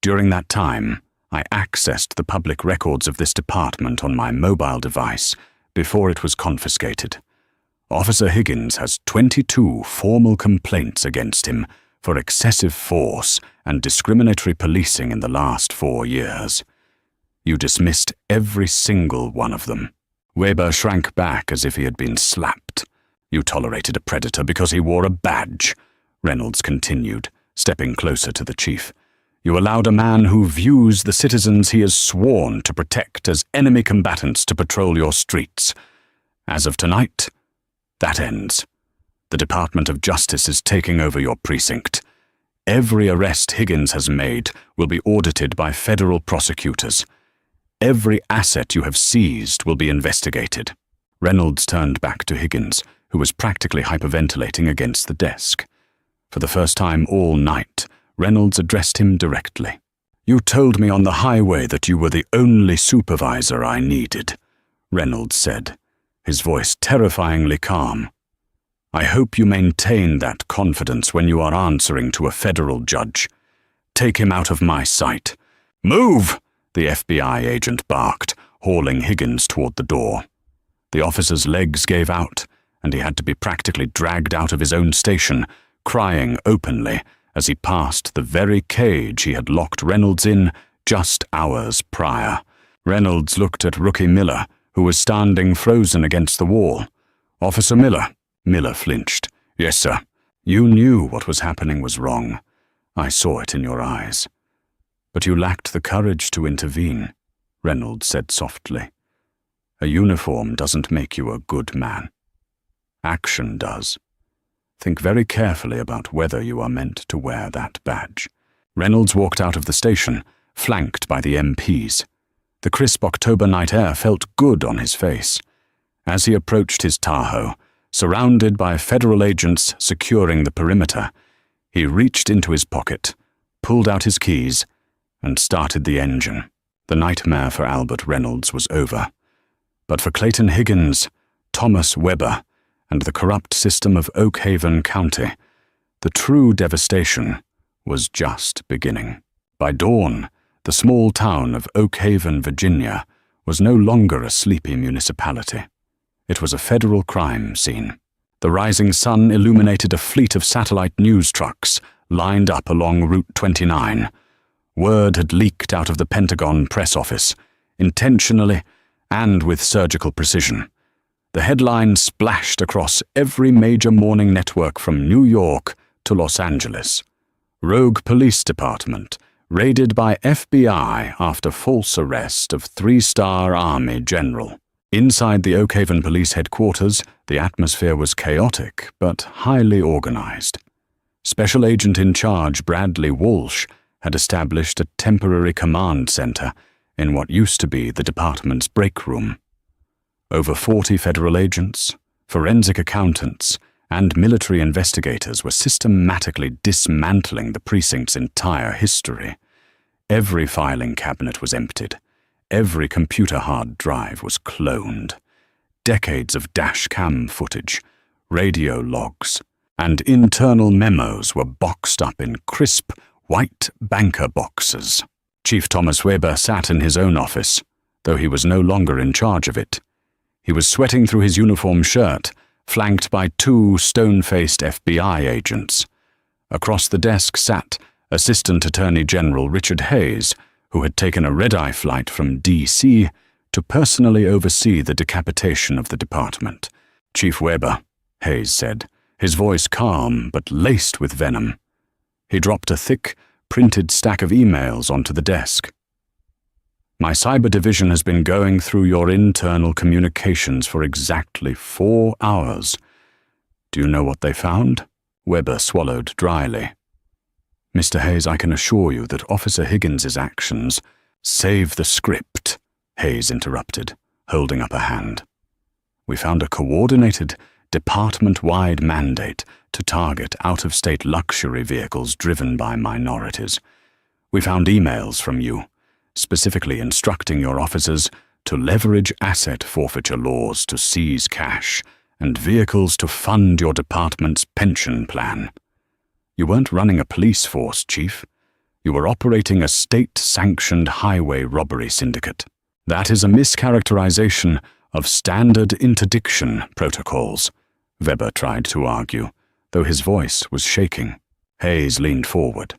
During that time, I accessed the public records of this department on my mobile device before it was confiscated. Officer Higgins has 22 formal complaints against him for excessive force and discriminatory policing in the last 4 years. You dismissed every single one of them." Weber shrank back as if he had been slapped. "You tolerated a predator because he wore a badge," Reynolds continued, stepping closer to the chief. "You allowed a man who views the citizens he has sworn to protect as enemy combatants to patrol your streets. As of tonight, that ends. The Department of Justice is taking over your precinct. Every arrest Higgins has made will be audited by federal prosecutors. Every asset you have seized will be investigated." Reynolds turned back to Higgins, who was practically hyperventilating against the desk. For the first time all night, Reynolds addressed him directly. "You told me on the highway that you were the only supervisor I needed," Reynolds said, his voice terrifyingly calm. "I hope you maintain that confidence when you are answering to a federal judge. Take him out of my sight." "Move!" the FBI agent barked, hauling Higgins toward the door. The officer's legs gave out, and he had to be practically dragged out of his own station, crying openly as he passed the very cage he had locked Reynolds in just hours prior. Reynolds looked at Rookie Miller, who was standing frozen against the wall. "Officer Miller." Miller flinched. "Yes, sir." "You knew what was happening was wrong. I saw it in your eyes. But you lacked the courage to intervene," Reynolds said softly. "A uniform doesn't make you a good man. Action does. Think very carefully about whether you are meant to wear that badge." Reynolds walked out of the station, flanked by the MPs. The crisp October night air felt good on his face. As he approached his Tahoe, surrounded by federal agents securing the perimeter, he reached into his pocket, pulled out his keys, and started the engine. The nightmare for Albert Reynolds was over. But for Clayton Higgins, Thomas Weber, and the corrupt system of Oak Haven County, the true devastation was just beginning. By dawn, the small town of Oak Haven, Virginia, was no longer a sleepy municipality. It was a federal crime scene. The rising sun illuminated a fleet of satellite news trucks lined up along Route 29. Word had leaked out of the Pentagon press office, intentionally and with surgical precision. The headline splashed across every major morning network from New York to Los Angeles. Rogue police department raided by FBI after false arrest of three-star Army general. Inside the Oak Haven police headquarters, the atmosphere was chaotic but highly organized. Special Agent in Charge Bradley Walsh had established a temporary command center in what used to be the department's break room. Over 40 federal agents, forensic accountants, and military investigators were systematically dismantling the precinct's entire history. Every filing cabinet was emptied. Every computer hard drive was cloned. Decades of dash cam footage, radio logs, and internal memos were boxed up in crisp, white banker boxes. Chief Thomas Weber sat in his own office, though he was no longer in charge of it. He was sweating through his uniform shirt, flanked by two stone-faced FBI agents. Across the desk sat Assistant Attorney General Richard Hayes, who had taken a red-eye flight from D.C. to personally oversee the decapitation of the department. "Chief Weber," Hayes said, his voice calm but laced with venom. He dropped a thick, printed stack of emails onto the desk. "My cyber division has been going through your internal communications for exactly 4 hours. Do you know what they found?" Weber swallowed dryly. "Mr. Hayes, I can assure you that Officer Higgins's actions—" "Save the script," Hayes interrupted, holding up a hand. "We found a coordinated, department-wide mandate to target out-of-state luxury vehicles driven by minorities. We found emails from you, specifically instructing your officers to leverage asset forfeiture laws to seize cash and vehicles to fund your department's pension plan. You weren't running a police force, Chief. You were operating a state-sanctioned highway robbery syndicate. That is a mischaracterization of standard interdiction protocols," Weber tried to argue, though his voice was shaking. Hayes leaned forward.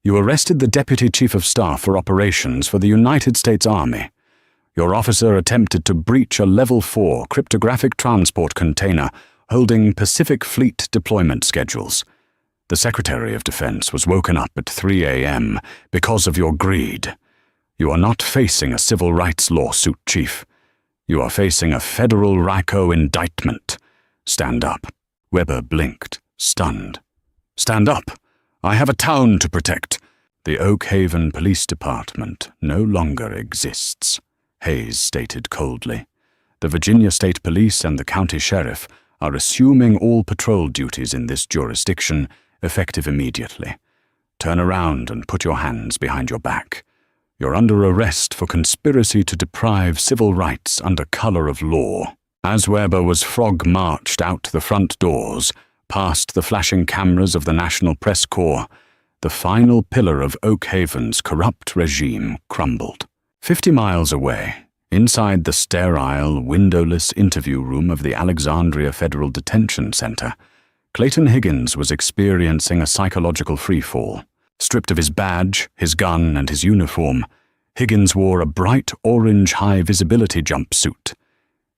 "You arrested the Deputy Chief of Staff for Operations for the United States Army. Your officer attempted to breach a Level 4 cryptographic transport container holding Pacific Fleet deployment schedules. The Secretary of Defense was woken up at 3 a.m. because of your greed. You are not facing a civil rights lawsuit, Chief. You are facing a federal RICO indictment. Stand up." Weber blinked, stunned. "Stand up. I have a town to protect." "The Oak Haven Police Department no longer exists," Hayes stated coldly. "The Virginia State Police and the County Sheriff are assuming all patrol duties in this jurisdiction, effective immediately. Turn around and put your hands behind your back. You're under arrest for conspiracy to deprive civil rights under color of law." As Weber was frog-marched out the front doors, past the flashing cameras of the National Press Corps, the final pillar of Oak Haven's corrupt regime crumbled. 50 miles away, inside the sterile, windowless interview room of the Alexandria Federal Detention Center, Clayton Higgins was experiencing a psychological freefall. Stripped of his badge, his gun, and his uniform, Higgins wore a bright orange high-visibility jumpsuit.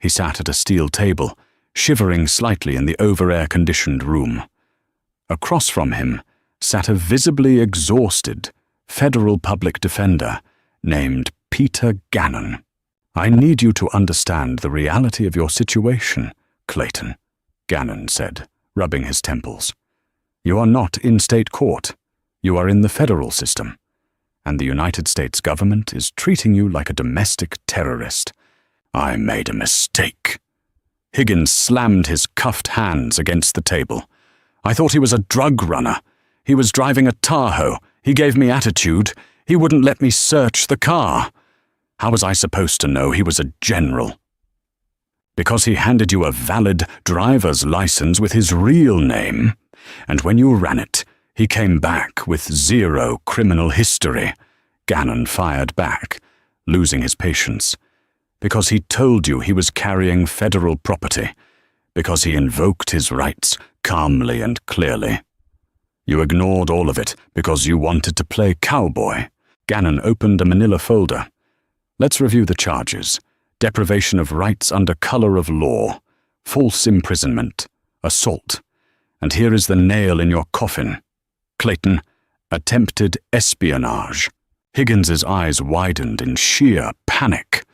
He sat at a steel table, shivering slightly in the over-air-conditioned room. Across from him sat a visibly exhausted federal public defender named Peter Gannon. "I need you to understand the reality of your situation, Clayton," Gannon said, rubbing his temples. "You are not in state court. You are in the federal system, and the United States government is treating you like a domestic terrorist." "I made a mistake." Higgins slammed his cuffed hands against the table. "I thought he was a drug runner. He was driving a Tahoe. He gave me attitude. He wouldn't let me search the car. How was I supposed to know he was a general?" "Because he handed you a valid driver's license with his real name, and when you ran it, he came back with 0 criminal history," Gannon fired back, losing his patience. "Because he told you he was carrying federal property, because he invoked his rights calmly and clearly. You ignored all of it because you wanted to play cowboy." Gannon opened a manila folder. "Let's review the charges. Deprivation of rights under color of law, false imprisonment, assault. And here is the nail in your coffin. Clayton, attempted espionage." Higgins's eyes widened in sheer panic.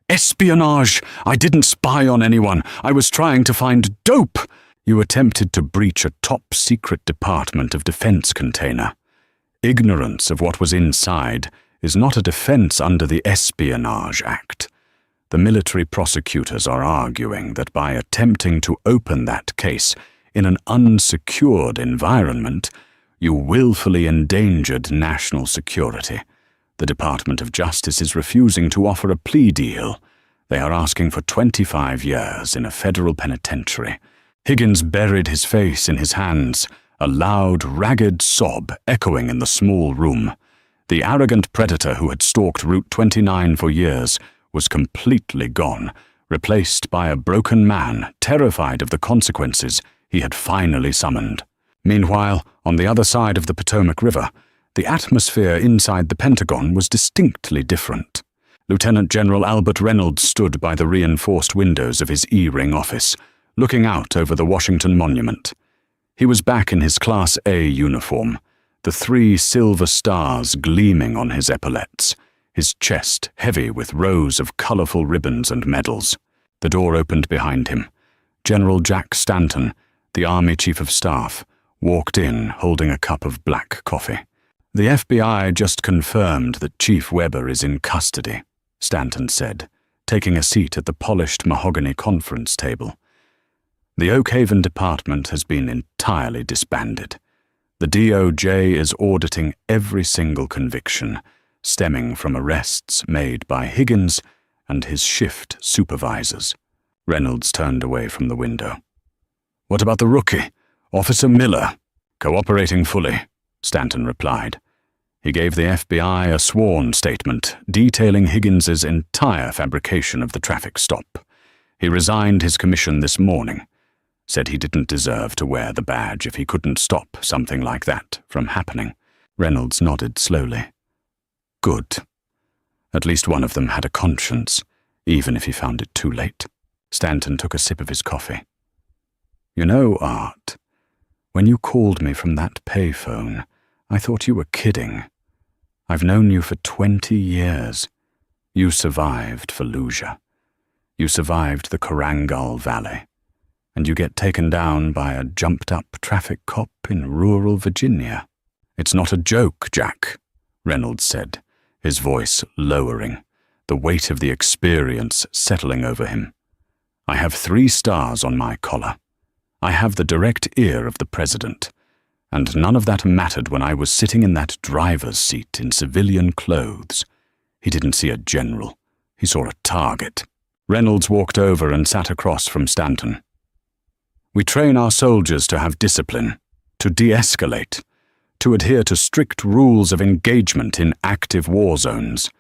"Espionage! I didn't spy on anyone. I was trying to find dope." "You attempted to breach a top-secret Department of Defense container. Ignorance of what was inside is not a defense under the Espionage Act. The military prosecutors are arguing that by attempting to open that case in an unsecured environment, you willfully endangered national security. The Department of Justice is refusing to offer a plea deal. They are asking for 25 years in a federal penitentiary." Higgins buried his face in his hands, a loud, ragged sob echoing in the small room. The arrogant predator who had stalked Route 29 for years was completely gone, replaced by a broken man terrified of the consequences he had finally summoned. Meanwhile, on the other side of the Potomac River, the atmosphere inside the Pentagon was distinctly different. Lieutenant General Albert Reynolds stood by the reinforced windows of his E-ring office, looking out over the Washington Monument. He was back in his Class A uniform, the 3 silver stars gleaming on his epaulettes, his chest heavy with rows of colorful ribbons and medals. The door opened behind him. General Jack Stanton, the Army Chief of Staff, walked in holding a cup of black coffee. "The FBI just confirmed that Chief Weber is in custody," Stanton said, taking a seat at the polished mahogany conference table. "The Oak Haven Department has been entirely disbanded. The DOJ is auditing every single conviction, stemming from arrests made by Higgins and his shift supervisors." Reynolds turned away from the window. "What about the rookie, Officer Miller?" "Cooperating fully," Stanton replied. He gave the FBI a sworn statement detailing Higgins's entire fabrication of the traffic stop. He resigned his commission this morning. Said he didn't deserve to wear the badge if he couldn't stop something like that from happening. Reynolds nodded slowly. "Good. At least one of them had a conscience, even if he found it too late." Stanton took a sip of his coffee. "You know, Art, when you called me from that payphone, I thought you were kidding. I've known you for 20 years. You survived Fallujah. You survived the Korangal Valley. And you get taken down by a jumped-up traffic cop in rural Virginia." "It's not a joke, Jack," Reynolds said, his voice lowering, the weight of the experience settling over him. "I have 3 stars on my collar. I have the direct ear of the president, and none of that mattered when I was sitting in that driver's seat in civilian clothes. He didn't see a general. He saw a target." Reynolds walked over and sat across from Stanton. "We train our soldiers to have discipline, to de-escalate, to adhere to strict rules of engagement in active war zones.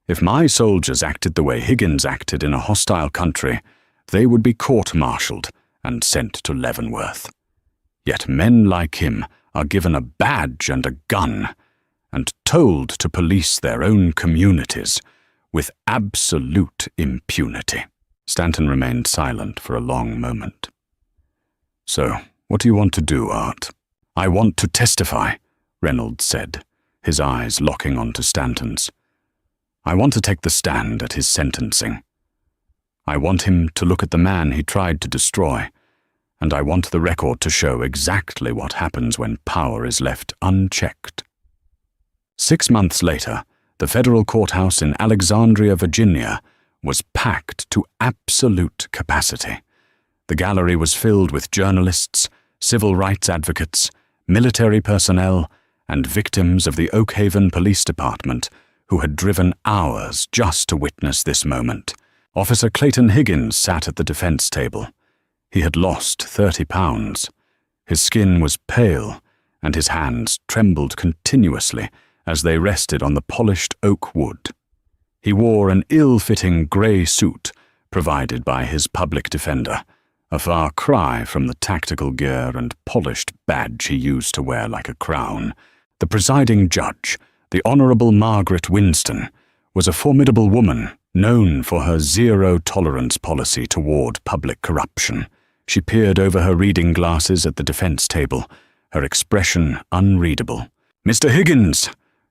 If my soldiers acted the way Higgins acted in a hostile country, they would be court-martialed and sent to Leavenworth. Yet men like him are given a badge and a gun, and told to police their own communities with absolute impunity. Stanton remained silent for a long moment. "So, what do you want to do, Art?" "I want to testify," Reynolds said, his eyes locking onto Stanton's. "I want to take the stand at his sentencing. I want him to look at the man he tried to destroy, and I want the record to show exactly what happens when power is left unchecked." 6 months later, the federal courthouse in Alexandria, Virginia, was packed to absolute capacity. The gallery was filled with journalists, civil rights advocates, military personnel, and victims of the Oak Haven Police Department who had driven hours just to witness this moment. Officer Clayton Higgins sat at the defense table. He had lost 30 pounds. His skin was pale, and his hands trembled continuously as they rested on the polished oak wood. He wore an ill-fitting grey suit provided by his public defender, a far cry from the tactical gear and polished badge he used to wear like a crown. The presiding judge, the Honourable Margaret Winston, was a formidable woman known for her zero-tolerance policy toward public corruption. She peered over her reading glasses at the defense table, her expression unreadable. "Mr. Higgins,"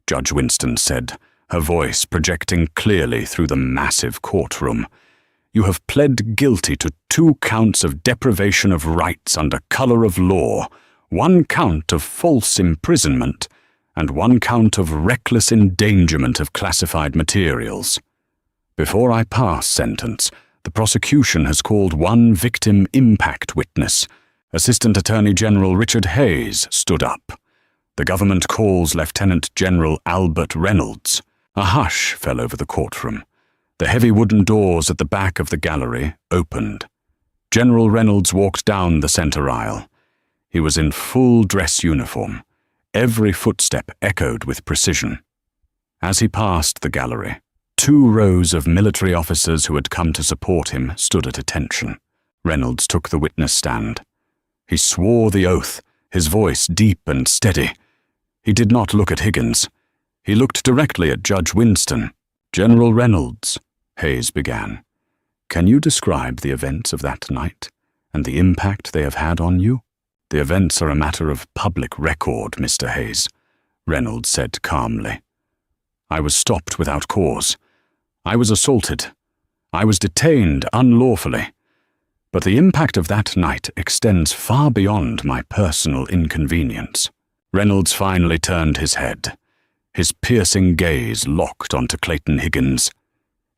Judge Winston said, her voice projecting clearly through the massive courtroom, "you have pled guilty to 2 counts of deprivation of rights under colour of law, 1 count of false imprisonment, and 1 count of reckless endangerment of classified materials. Before I pass sentence, the prosecution has called 1 victim impact witness. Assistant Attorney General Richard Hayes stood up. The government calls Lieutenant General Albert Reynolds." A hush fell over the courtroom. The heavy wooden doors at the back of the gallery opened. General Reynolds walked down the center aisle. He was in full dress uniform. Every footstep echoed with precision. As he passed the gallery, 2 rows of military officers who had come to support him stood at attention. Reynolds took the witness stand. He swore the oath, his voice deep and steady. He did not look at Higgins. He looked directly at Judge Winston. "General Reynolds," Hayes began, "can you describe the events of that night and the impact they have had on you?" "The events are a matter of public record, Mr. Hayes," Reynolds said calmly. "I was stopped without cause. I was assaulted. I was detained unlawfully. But the impact of that night extends far beyond my personal inconvenience." Reynolds finally turned his head. His piercing gaze locked onto Clayton Higgins.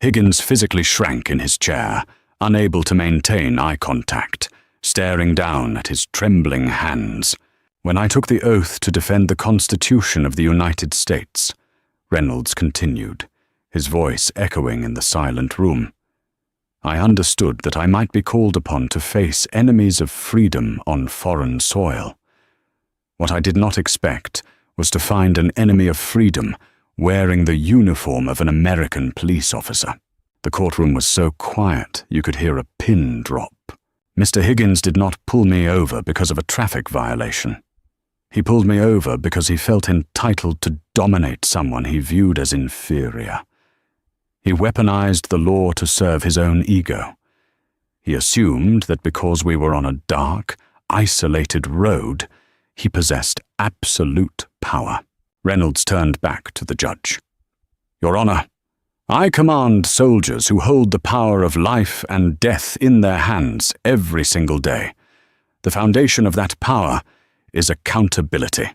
Higgins physically shrank in his chair, unable to maintain eye contact, staring down at his trembling hands. "When I took the oath to defend the Constitution of the United States," Reynolds continued, his voice echoing in the silent room, "I understood that I might be called upon to face enemies of freedom on foreign soil. What I did not expect was to find an enemy of freedom wearing the uniform of an American police officer." The courtroom was so quiet you could hear a pin drop. "Mr. Higgins did not pull me over because of a traffic violation. He pulled me over because he felt entitled to dominate someone he viewed as inferior. He weaponized the law to serve his own ego. He assumed that because we were on a dark, isolated road, he possessed absolute power." Reynolds turned back to the judge. "Your Honor, I command soldiers who hold the power of life and death in their hands every single day. The foundation of that power is accountability.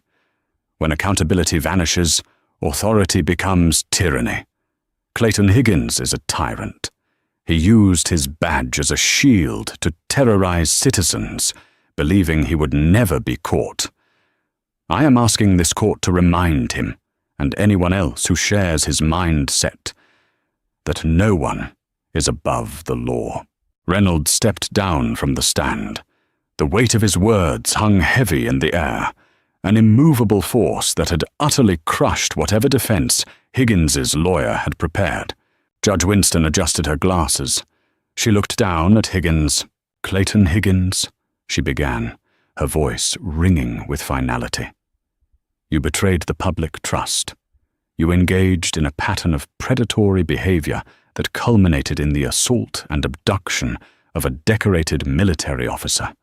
When accountability vanishes, authority becomes tyranny. Clayton Higgins is a tyrant. He used his badge as a shield to terrorize citizens, believing he would never be caught. I am asking this court to remind him, and anyone else who shares his mindset, that no one is above the law." Reynolds stepped down from the stand. The weight of his words hung heavy in the air, an immovable force that had utterly crushed whatever defense Higgins's lawyer had prepared. Judge Winston adjusted her glasses. She looked down at Higgins. "Clayton Higgins," she began, her voice ringing with finality. "You betrayed the public trust. You engaged in a pattern of predatory behavior that culminated in the assault and abduction of a decorated military officer.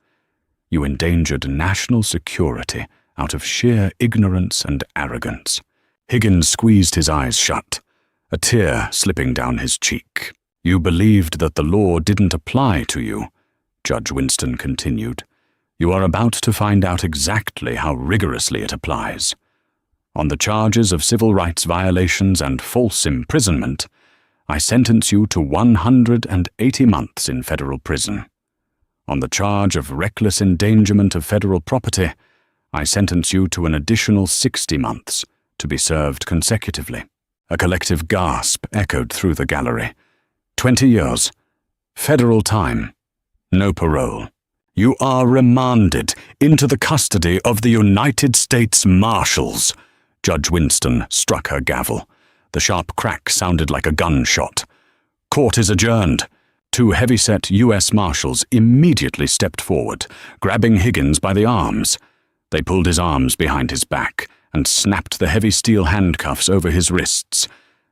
You endangered national security out of sheer ignorance and arrogance. Higgins squeezed his eyes shut, a tear slipping down his cheek. You believed that the law didn't apply to you, Judge Winston continued. You are about to find out exactly how rigorously it applies. On the charges of civil rights violations and false imprisonment, I sentence you to 180 months in federal prison. On the charge of reckless endangerment of federal property, I sentence you to an additional 60 months, to be served consecutively. A collective gasp echoed through the gallery. 20 years. Federal time. No parole. You are remanded into the custody of the United States Marshals. Judge Winston struck her gavel. The sharp crack sounded like a gunshot. Court is adjourned. Two heavy-set U.S. Marshals immediately stepped forward, grabbing Higgins by the arms. They pulled his arms behind his back and snapped the heavy steel handcuffs over his wrists,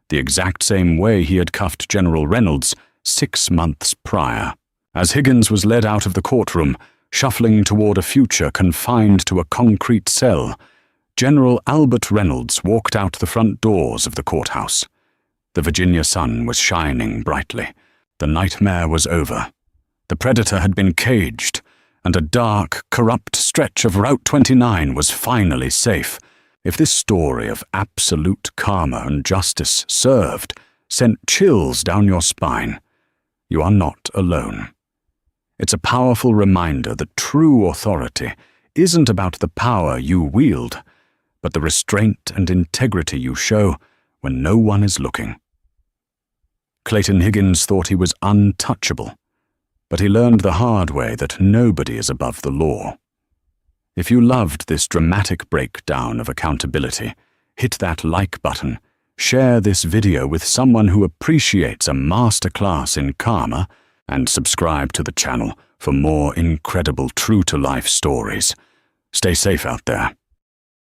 the exact same way he had cuffed General Reynolds 6 months prior. As Higgins was led out of the courtroom, shuffling toward a future confined to a concrete cell, General Albert Reynolds walked out the front doors of the courthouse. The Virginia sun was shining brightly. The nightmare was over. The predator had been caged, and a dark, corrupt stretch of Route 29 was finally safe. If this story of absolute karma and justice sent chills down your spine, you are not alone. It's a powerful reminder that true authority isn't about the power you wield, but the restraint and integrity you show when no one is looking. Clayton Higgins thought he was untouchable, but he learned the hard way that nobody is above the law. If you loved this dramatic breakdown of accountability, hit that like button, share this video with someone who appreciates a masterclass in karma, and subscribe to the channel for more incredible true-to-life stories. Stay safe out there.